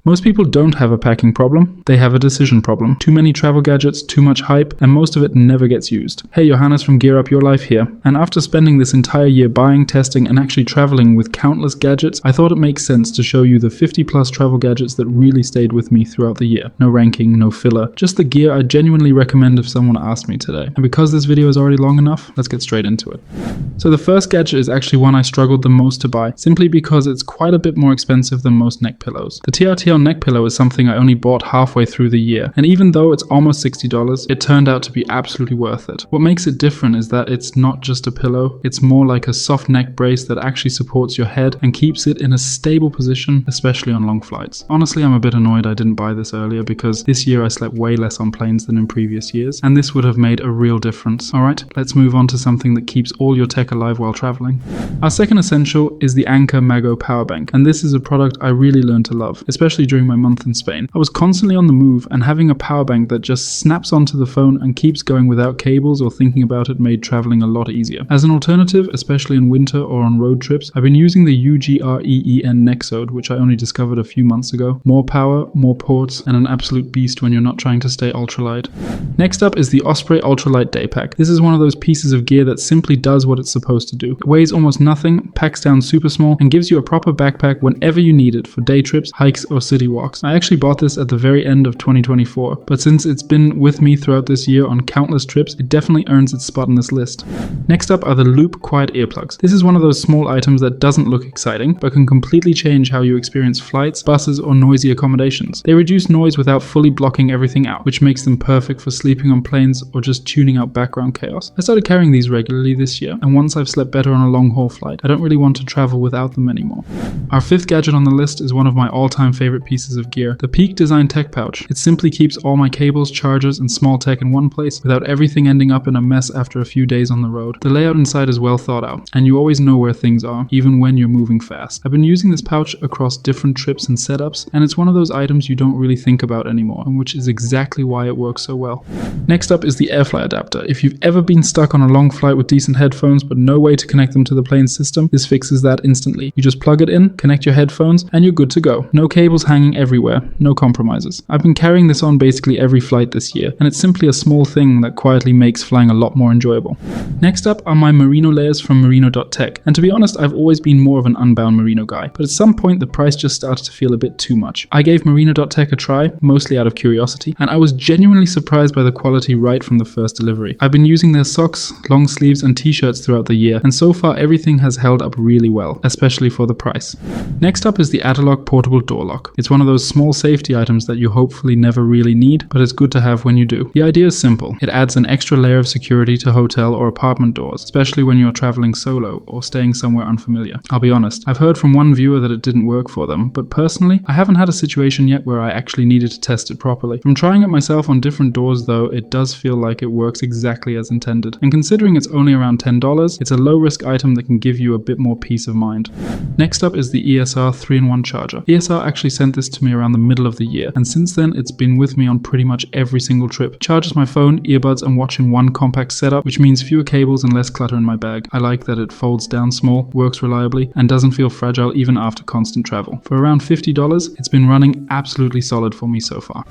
Most people don't have a packing problem, they have a decision problem. Too many travel gadgets, too much hype, and most of it never gets used. Hey, Johannes from Gear Up Your Life here, and after spending this entire year buying, testing, and actually traveling with countless gadgets, I thought it makes sense to show you the 50 plus travel gadgets that really stayed with me throughout the year. No ranking, no filler, just the gear I genuinely recommend if someone asked me today. And because this video is already long enough, let's get straight into it. So the first gadget is actually one I struggled the most to buy, simply because it's quite a bit more expensive than most neck pillows. The TRTL neck pillow is something I only bought halfway through the year, and even though it's almost $60, it turned out to be absolutely worth it. What makes it different is that it's not just a pillow, it's more like a soft neck brace that actually supports your head and keeps it in a stable position, especially on long flights. Honestly, I'm a bit annoyed I didn't buy this earlier because this year I slept way less on planes than in previous years, and this would have made a real difference. Alright, let's move on to something that keeps all your tech alive while traveling. Our second essential is the Anker MagGo power bank, and this is a product I really learned to love, especially during my month in Spain. I was constantly on the move, and having a power bank that just snaps onto the phone and keeps going without cables or thinking about it made traveling a lot easier. As an alternative, especially in winter or on road trips, I've been using the UGREEN Nexode, which I only discovered a few months ago. More power, more ports, and an absolute beast when you're not trying to stay ultralight. Next up is the Osprey Ultralight Daypack. This is one of those pieces of gear that simply does what it's supposed to do. It weighs almost nothing, packs down super small, and gives you a proper backpack whenever you need it for day trips, hikes, or city walks. I actually bought this at the very end of 2024, but since it's been with me throughout this year on countless trips, it definitely earns its spot on this list. Next up are the Loop Quiet Earplugs. This is one of those small items that doesn't look exciting, but can completely change how you experience flights, buses, or noisy accommodations. They reduce noise without fully blocking everything out, which makes them perfect for sleeping on planes or just tuning out background chaos. I started carrying these regularly this year, and once I've slept better on a long haul flight, I don't really want to travel without them anymore. Our fifth gadget on the list is one of my all-time favorite pieces of gear, the Peak Design Tech Pouch. It simply keeps all my cables, chargers, and small tech in one place without everything ending up in a mess after a few days on the road. The layout inside is well thought out, and you always know where things are, even when you're moving fast. I've been using this pouch across different trips and setups, and it's one of those items you don't really think about anymore, and which is exactly why it works so well. Next up is the AirFly adapter. If you've ever been stuck on a long flight with decent headphones but no way to connect them to the plane system, this fixes that instantly. You just plug it in, connect your headphones, and you're good to go. No cables hanging everywhere, no compromises. I've been carrying this on basically every flight this year, and it's simply a small thing that quietly makes flying a lot more enjoyable. Next up are my merino layers from Merino.tech, and to be honest, I've always been more of an unbound merino guy, but at some point the price just started to feel a bit too much. I gave Merino.tech a try, mostly out of curiosity, and I was genuinely surprised by the quality right from the first delivery. I've been using their socks, long sleeves, and t-shirts throughout the year, and so far everything has held up really well, especially for the price. Next up is the Addalock portable door lock. It's one of those small safety items that you hopefully never really need, but it's good to have when you do. The idea is simple. It adds an extra layer of security to hotel or apartment doors, especially when you're traveling solo or staying somewhere unfamiliar. I'll be honest, I've heard from one viewer that it didn't work for them, but personally, I haven't had a situation yet where I actually needed to test it properly. From trying it myself on different doors though, it does feel like it works exactly as intended. And considering it's only around $10, it's a low risk item that can give you a bit more peace of mind. Next up is the ESR 3-in-1 charger. ESR actually sent this to me around the middle of the year, and since then it's been with me on pretty much every single trip. It charges my phone, earbuds, and watch in one compact setup, which means fewer cables and less clutter in my bag. I like that it folds down small, works reliably, and doesn't feel fragile even after constant travel. For around $50, it's been running absolutely solid for me so far.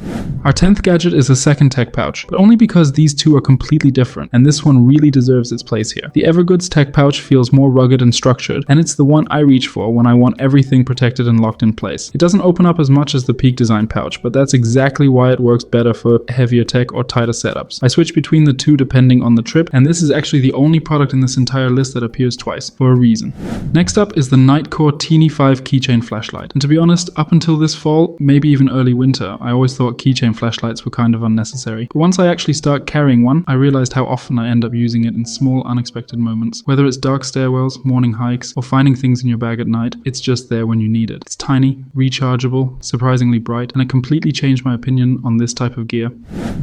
Our 10th gadget is a second tech pouch, but only because these two are completely different, and this one really deserves its place here. The Evergoods tech pouch feels more rugged and structured, and it's the one I reach for when I want everything protected and locked in place. It doesn't open up as much as the Peak Design pouch, but that's exactly why it works better for heavier tech or tighter setups. I switch between the two depending on the trip, and this is actually the only product in this entire list that appears twice, for a reason. Next up is the Nitecore TINI 5 keychain flashlight, and to be honest, up until this fall, maybe even early winter, I always thought keychain flashlights were kind of unnecessary. But once I actually start carrying one, I realized how often I end up using it in small, unexpected moments. Whether it's dark stairwells, morning hikes, or finding things in your bag at night, it's just there when you need it. It's tiny, rechargeable, surprisingly bright, and it completely changed my opinion on this type of gear.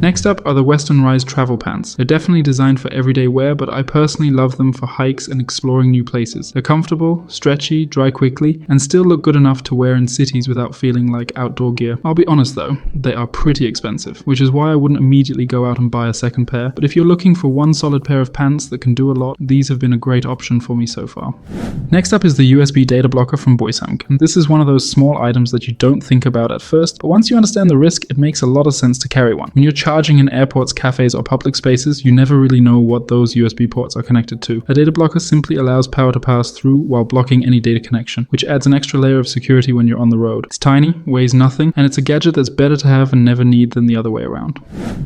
Next up are the Western Rise travel pants. They're definitely designed for everyday wear, but I personally love them for hikes and exploring new places. They're comfortable, stretchy, dry quickly, and still look good enough to wear in cities without feeling like outdoor gear. I'll be honest though, they are pretty expensive, which is why I wouldn't immediately go out and buy a second pair, but if you're looking for one solid pair of pants that can do a lot, these have been a great option for me so far. Next up is the USB data blocker from Buisamg, and this is one of those small items that you don't think about at first, but once you understand the risk, it makes a lot of sense to carry one. When you're charging in airports, cafes, or public spaces, you never really know what those USB ports are connected to. A data blocker simply allows power to pass through while blocking any data connection, which adds an extra layer of security when you're on the road. It's tiny, weighs nothing, and it's a gadget that's better to have and never need than the other way around.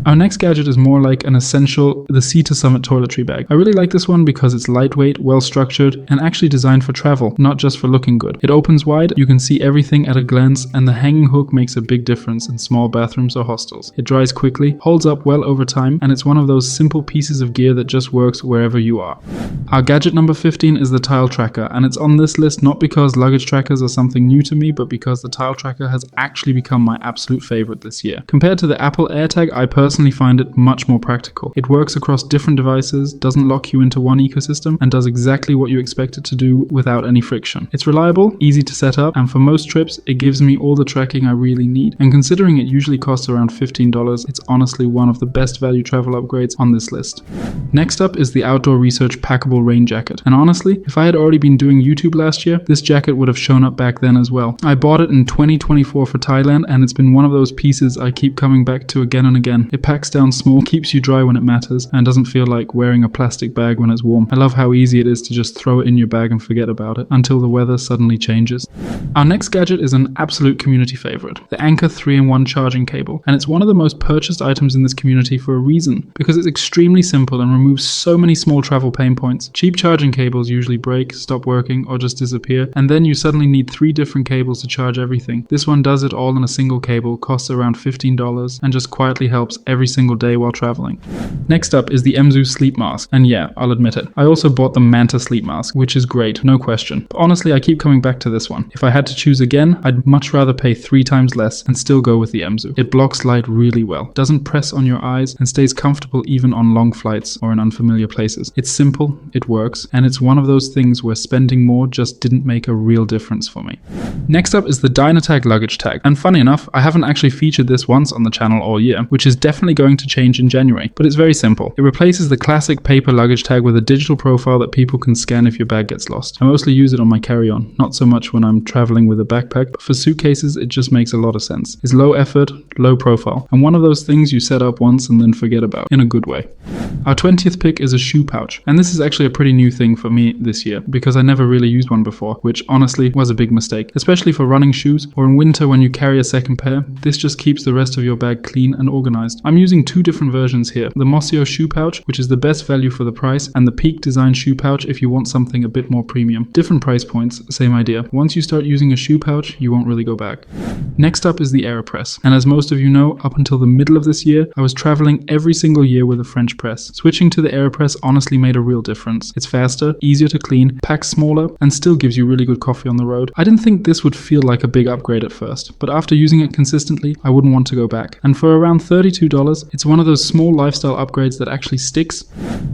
Our next gadget is more like an essential, the Summit Toiletry Bag. I really like this one because it's lightweight, well structured, and actually designed for travel, not just for looking good. It opens wide, you can see everything at a glance, and the hanging hook makes a big difference in small bathrooms or hostels. It dries quickly, holds up well over time, and it's one of those simple pieces of gear that just works wherever you are. Our gadget number 15 is the Tile Tracker, and it's on this list not because luggage trackers are something new to me, but because the Tile Tracker has actually become my absolute favorite this year. Compared to the Apple AirTag, I personally find it much more practical. It works across different devices, doesn't lock you into one ecosystem, and does exactly what you expect it to do without any friction. It's reliable, easy to set up, and for most trips, it gives me all the tracking I really need. And considering it usually costs around $15, it's honestly one of the best value travel upgrades on this list. Next up is the Outdoor Research Packable rain jacket. And honestly, if I had already been doing YouTube last year, this jacket would have shown up back then as well. I bought it in 2024 for Thailand, and it's been one of those pieces I keep coming back to again and again. It packs down small, keeps you dry when it matters, and doesn't feel like wearing a plastic bag when it's warm. I love how easy it is to just throw it in your bag and forget about it until the weather suddenly changes. Our next gadget is an absolute community favorite, the Anker 3-in-1 charging cable, and it's one of the most purchased items in this community for a reason, because it's extremely simple and removes so many small travel pain points. Cheap charging cables usually break, stop working, or just disappear, and then you suddenly need 3 different cables to charge everything. This one does it all in a single cable, costs around $15, and just quietly helps every single day while traveling. Next up is the MZOO sleep mask, and yeah, I'll admit it, I also bought the Manta sleep mask, which is great, no question. But honestly, I keep coming back to this one. If I had to choose again, I'd much rather pay 3 times less and still go with the MZOO. It blocks light really well, doesn't press on your eyes, and stays comfortable even on long flights or in unfamiliar places. It's simple, it works, and it's one of those things where spending more just didn't make a real difference for me. Next up is the Dynatag luggage tag, and funny enough, I haven't actually featured this once on the channel all year, which is definitely going to change in January, but it's very simple. It replaces the classic paper luggage tag with a digital profile that people can scan if your bag gets lost. I mostly use it on my carry-on, not so much when I'm traveling with a backpack, but for suitcases it just makes a lot of sense. It's low effort, low profile, and one of those things you set up once and then forget about, in a good way. Our 20th pick is a shoe pouch, and this is actually a pretty new thing for me this year, because I never really used one before, which honestly was a big mistake, especially for running shoes, or in winter when you carry a second pair. This just keeps the rest of your bag clean and organized. I'm using 2 different versions here, the MZOO shoe pouch, which is the best value for the price, and the Peak design shoe pouch if you want something a bit more premium. Different price points, same idea. Once you start using a shoe pouch, you won't really go back. Next up is the AeroPress, and as most of you know, up until the middle of this year, I was traveling every single year with a French press. Switching to the AeroPress honestly made a real difference. It's faster, easier to clean, packs smaller, and still gives you really good coffee on the road. I didn't think this would feel like a big upgrade at first, but after using it consistently, I wouldn't want to go back. And for around $32, it's one of those small lifestyle upgrades that actually sticks.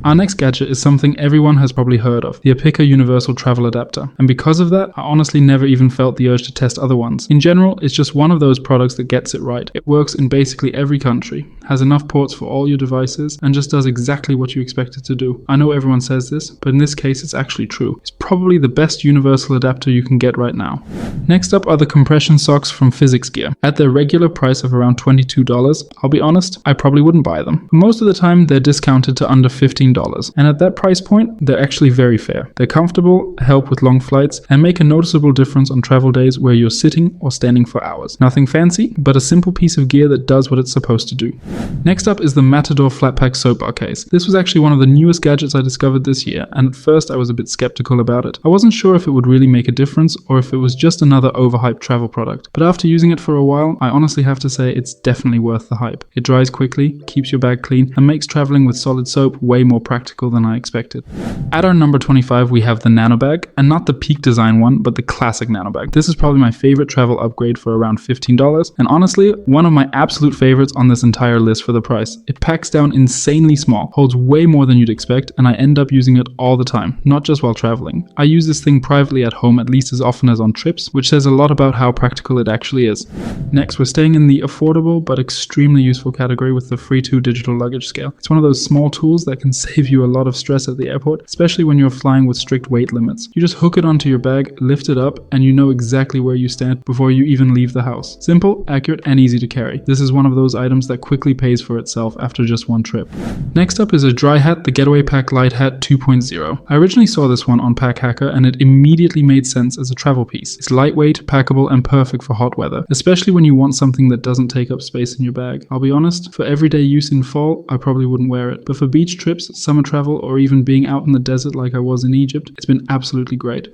Our next gadget is something everyone has probably heard of, the Apica Universal Travel Adapter. And because of that, I honestly never even felt the urge to test other ones. In general, it's just one of those products that gets it right. It works in basically every country, has enough ports for all your devices, and just does exactly what you expect it to do. I know everyone says this, but in this case it's actually true. It's probably the best universal adapter you can get right now. Next up are the compression socks from Physics Gear. At their regular price of around $22, I'll be honest, I probably wouldn't buy them. But most of the time they're discounted to under $15, and at that price point, they're actually very fair. They're comfortable, help with long flights, and make a noticeable difference on travel days where you're sitting or standing for hours. Nothing fancy, but a simple piece of gear that does what it's supposed to do. Next up is the Matador flat pack soap bar case. This was actually one of the newest gadgets I discovered this year, and at first I was a bit skeptical about it. I wasn't sure if it would really make a difference or if it was just another overhyped travel product. But after using it for a while, I honestly have to say it's definitely worth the hype. It dries quickly, keeps your bag clean, and makes traveling with solid soap way more practical than I expected. At our number 25 we have the Nano Bag, and not the Peak design one, but the classic Nano Bag. This is probably my favorite travel upgrade for around $15, and honestly, one of my absolute favorites on this entire list for the price. It packs down insanely small, holds way more than you'd expect, and I end up using it all the time, not just while traveling. I use this thing privately at home at least as often as on trips, which says a lot about how practical it actually is. Next, we're staying in the affordable but extremely useful category with the Free2 digital luggage scale. It's one of those small tools that can save you a lot of stress at the airport, especially when you're flying with strict weight limits. You just hook it onto your bag, lift it up, and you know exactly where you stand before you even leave the house. Simple, accurate, and easy to carry. This is one of those items that quickly pays for itself after just one trip. Next up is a dry hat, the Getaway Pack Light Hat 2.0. I originally saw this one on Pack Hacker and it immediately made sense as a travel piece. It's lightweight, packable, and perfect for hot weather, especially when you want something that doesn't take up space in your bag. I'll be honest, for everyday use in fall, I probably wouldn't wear it, but for beach trips, summer travel, or even being out in the desert like I was in Egypt, it's been absolutely great.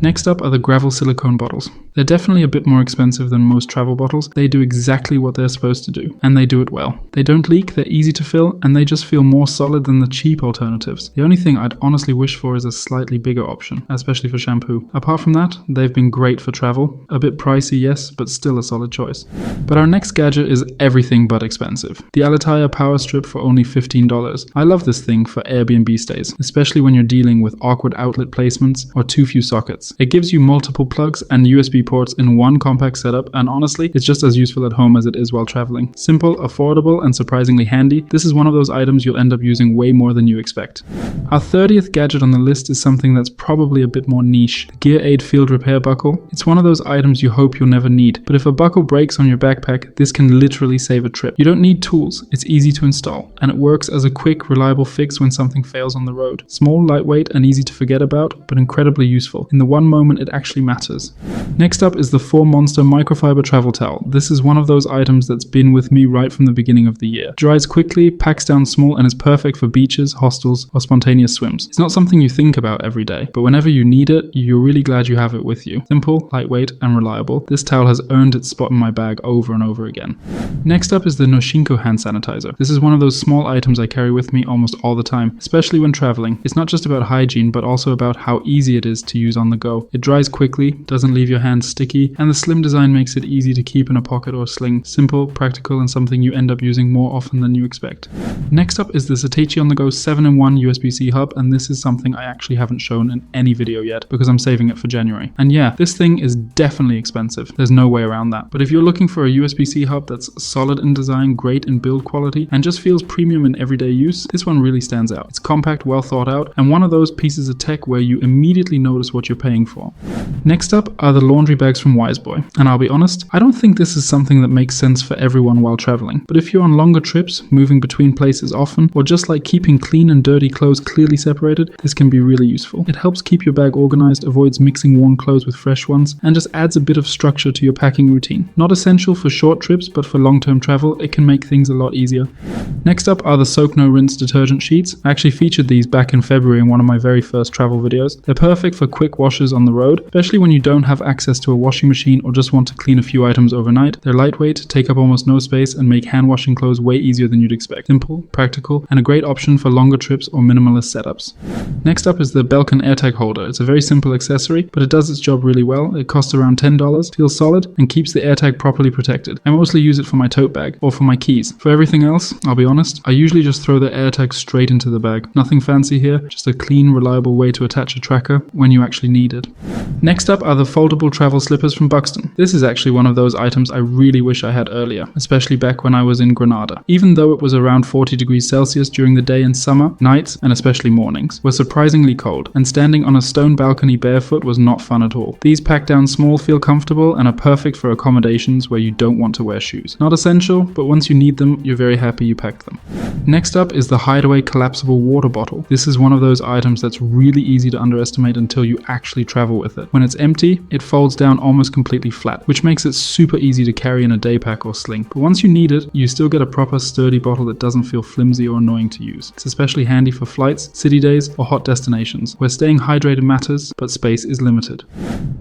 Next up are the Gravel silicone bottles. They're definitely a bit more expensive than most travel bottles. They do exactly what they're supposed to do, and they do it well. They don't leak, they're easy to fill, and they just feel more solid than the cheap alternatives. The only thing I'd honestly wish for is a slightly bigger option, especially for shampoo. Apart from that, they've been great for travel. A bit pricey, yes, but still a solid choice. But our next gadget is everything but expensive. The Alitaia Power Strip for only $15. I love this thing for Airbnb stays, especially when you're dealing with awkward outlet placements or too few sockets. It gives you multiple plugs and USB ports in one compact setup, and honestly, it's just as useful at home as it is while traveling. Simple, affordable, and surprisingly handy. This is one of those items you'll end up using way more than you expect. Our 30th gadget on the list is something that's probably a bit more niche, the Gear Aid Field Repair Buckle. It's one of those items you hope you'll never need, but if a buckle breaks on your backpack, this can literally save a trip. You don't need tools, it's easy to install, and it works as a quick, reliable fix when something fails on the road. Small, lightweight, and easy to forget about, but incredibly useful in the one moment it actually matters. Next up is the 4 Monster Microfiber Travel Towel. This is one of those items that's been with me right from the beginning of the year. Dries quickly, packs down small, and is perfect for beaches, hostels, or spontaneous swims. It's not something you think about every day, but whenever you need it, you're really glad you have it with you. Simple, lightweight, and reliable. This towel has earned its spot in my bag over and over again. Next up is the Noshinko hand sanitizer. This is one of those small items I carry with me almost all the time, especially when traveling. It's not just about hygiene, but also about how easy it is to use on the go. It dries quickly, doesn't leave your hands sticky, and the slim design makes it easy to keep in a pocket or sling. Simple, practical, and something you end up using more often than you expect. Next up is the Satechi On The Go 7-in-1 USB-C hub, and this is something I actually haven't shown in any video yet because I'm saving it for January. And yeah, this thing is definitely expensive. There's no way around that. But if you're looking for a USB-C hub that's solid in design, great in build quality, and just feels premium in everyday use, this one really stands out. It's compact, well thought out, and one of those pieces of tech where you immediately notice what you're paying for. Next up are the laundry bags from Wiseboy, and I'll be honest, I don't think this is something that makes sense for everyone while traveling, but if you're on longer trips, moving between places often, or just like keeping clean and dirty clothes clearly separated, this can be really useful. It helps keep your bag organized, avoids mixing worn clothes with fresh ones, and just adds a bit of structure to your packing routine. Not essential for short trips, but for long-term travel, it can make things a lot easier. Next up are the Soak No Rinse detergent sheets. I actually featured these back in February in one of my very first travel videos. They're perfect for quick washes on the road, especially when you don't have access to a washing machine or just want to clean a few items overnight. They're lightweight, take up almost no space, and make hand washing clothes way easier than you'd expect. Simple, practical, and a great option for longer trips or minimalist setups. Next up is the Belkin AirTag holder. It's a very simple accessory, but it does its job really well. It costs around $10, feels solid, and keeps the AirTag properly protected. I mostly use it for my tote bag or for my keys. For everything else, I'll be honest, I usually just throw the AirTag straight into the bag. Nothing fancy here, just a clean, reliable way to attach a tracker when you actually need it. Next up are the foldable travel slippers from Buxton. This is actually one of those items I really wish I had earlier, especially back when I was in Granada. Even though it was around 40 degrees Celsius during the day in summer, nights, and especially mornings, were surprisingly cold, and standing on a stone balcony barefoot was not fun at all. These pack down small, feel comfortable, and are perfect for accommodations where you don't want to wear shoes. Not essential, but once you need them, you're very happy you packed them. Next up is the Hideaway collapsible water bottle. This is one of those items that's really easy to underestimate until you actually travel with it. When it's empty, it folds down almost completely flat, which makes it super easy to carry in a day pack or sling. But once you need it, you still get a proper sturdy bottle that doesn't feel flimsy or annoying to use. It's especially handy for flights, city days, or hot destinations, where staying hydrated matters, but space is limited.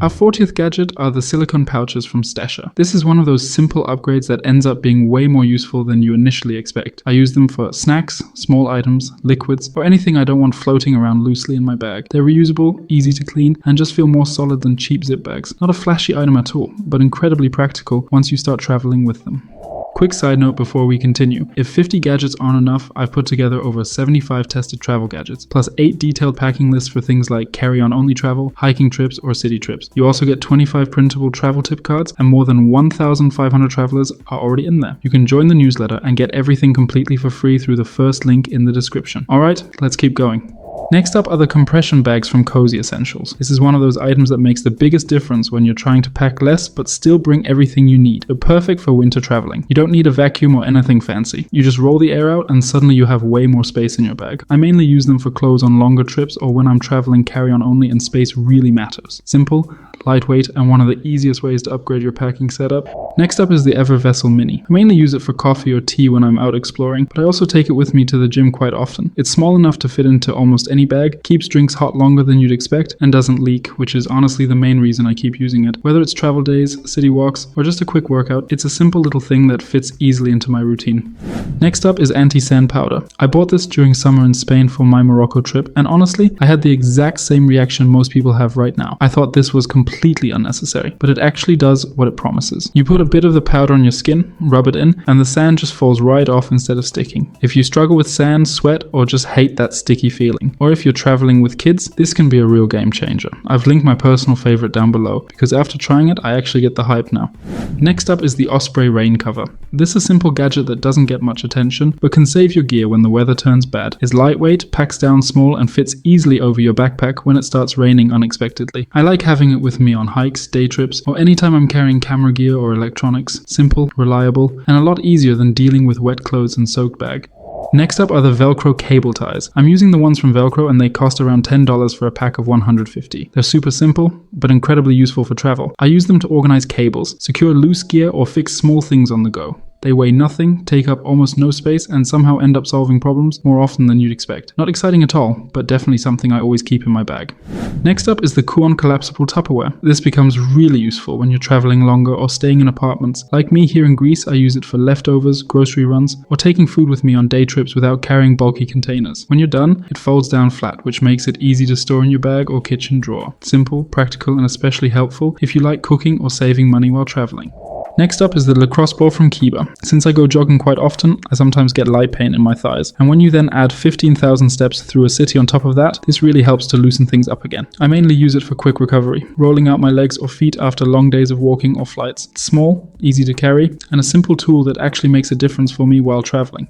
Our 40th gadget are the silicone pouches from Stasher. This is one of those simple upgrades that ends up being way more useful than you initially expect. I use them for snacks, small items, liquids, or anything I don't want floating around loosely in my bag. They're reusable, easy to clean, and just feel more solid than cheap zip bags. Not a flashy item at all, but incredibly practical once you start traveling with them. Quick side note before we continue. If 50 gadgets aren't enough, I've put together over 75 tested travel gadgets, plus 8 detailed packing lists for things like carry-on only travel, hiking trips, or city trips. You also get 25 printable travel tip cards, and more than 1,500 travelers are already in there. You can join the newsletter and get everything completely for free through the first link in the description. Alright, let's keep going. Next up are the compression bags from Cozy Essentials. This is one of those items that makes the biggest difference when you're trying to pack less but still bring everything you need. They're perfect for winter traveling. You don't need a vacuum or anything fancy. You just roll the air out and suddenly you have way more space in your bag. I mainly use them for clothes on longer trips or when I'm traveling carry-on only and space really matters. Simple, lightweight, and one of the easiest ways to upgrade your packing setup. Next up is the Evervessel Mini. I mainly use it for coffee or tea when I'm out exploring, but I also take it with me to the gym quite often. It's small enough to fit into almost any bag, keeps drinks hot longer than you'd expect, and doesn't leak, which is honestly the main reason I keep using it. Whether it's travel days, city walks, or just a quick workout, it's a simple little thing that fits easily into my routine. Next up is anti-sand powder. I bought this during summer in Spain for my Morocco trip, and honestly, I had the exact same reaction most people have right now. I thought this was completely unnecessary, but it actually does what it promises. You put a bit of the powder on your skin, rub it in, and the sand just falls right off instead of sticking. If you struggle with sand, sweat, or just hate that sticky feeling, or if you're traveling with kids, this can be a real game changer. I've linked my personal favorite down below, because after trying it, I actually get the hype now. Next up is the Osprey rain cover. This is a simple gadget that doesn't get much attention, but can save your gear when the weather turns bad. It's lightweight, packs down small, and fits easily over your backpack when it starts raining unexpectedly. I like having it with me on hikes, day trips, or anytime I'm carrying camera gear or electronics. Simple, reliable, and a lot easier than dealing with wet clothes and soaked bag. Next up are the Velcro cable ties. I'm using the ones from Velcro and they cost around $10 for a pack of 150. They're super simple, but incredibly useful for travel. I use them to organize cables, secure loose gear, or fix small things on the go. They weigh nothing, take up almost no space, and somehow end up solving problems more often than you'd expect. Not exciting at all, but definitely something I always keep in my bag. Next up is the Kuon collapsible Tupperware. This becomes really useful when you're traveling longer or staying in apartments. Like me here in Greece, I use it for leftovers, grocery runs, or taking food with me on day trips without carrying bulky containers. When you're done, it folds down flat, which makes it easy to store in your bag or kitchen drawer. Simple, practical, and especially helpful if you like cooking or saving money while traveling. Next up is the lacrosse ball from Kiba. Since I go jogging quite often, I sometimes get light pain in my thighs, and when you then add 15,000 steps through a city on top of that, this really helps to loosen things up again. I mainly use it for quick recovery, rolling out my legs or feet after long days of walking or flights. It's small, easy to carry, and a simple tool that actually makes a difference for me while traveling.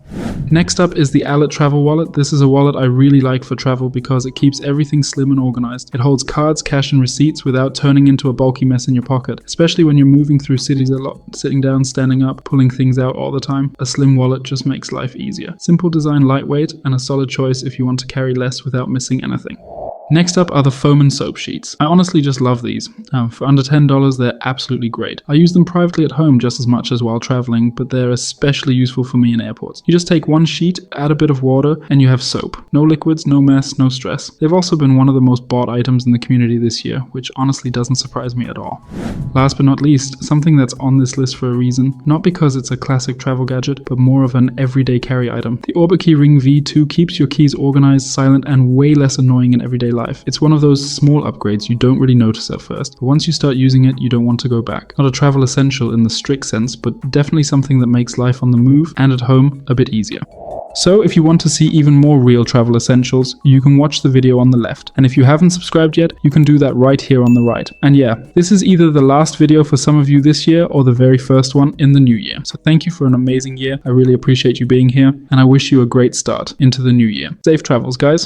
Next up is the Allet travel wallet. This is a wallet I really like for travel because it keeps everything slim and organized. It holds cards, cash, and receipts without turning into a bulky mess in your pocket, especially when you're moving through cities a lot. Sitting down, standing up, pulling things out all the time. A slim wallet just makes life easier. Simple design, lightweight, and a solid choice if you want to carry less without missing anything. Next up are the foam and soap sheets. I honestly just love these. For under $10, they're absolutely great. I use them privately at home just as much as while traveling, but they're especially useful for me in airports. You just take one sheet, add a bit of water, and you have soap. No liquids, no mess, no stress. They've also been one of the most bought items in the community this year, which honestly doesn't surprise me at all. Last but not least, something that's on this list for a reason, not because it's a classic travel gadget, but more of an everyday carry item. The Orbit Ring V2 keeps your keys organized, silent, and way less annoying in everyday life. It's one of those small upgrades you don't really notice at first, but once you start using it, you don't want to go back. Not a travel essential in the strict sense, but definitely something that makes life on the move and at home a bit easier. So if you want to see even more real travel essentials, you can watch the video on the left. And if you haven't subscribed yet, you can do that right here on the right. And yeah, this is either the last video for some of you this year or the very first one in the new year. So thank you for an amazing year. I really appreciate you being here, and I wish you a great start into the new year. Safe travels, guys.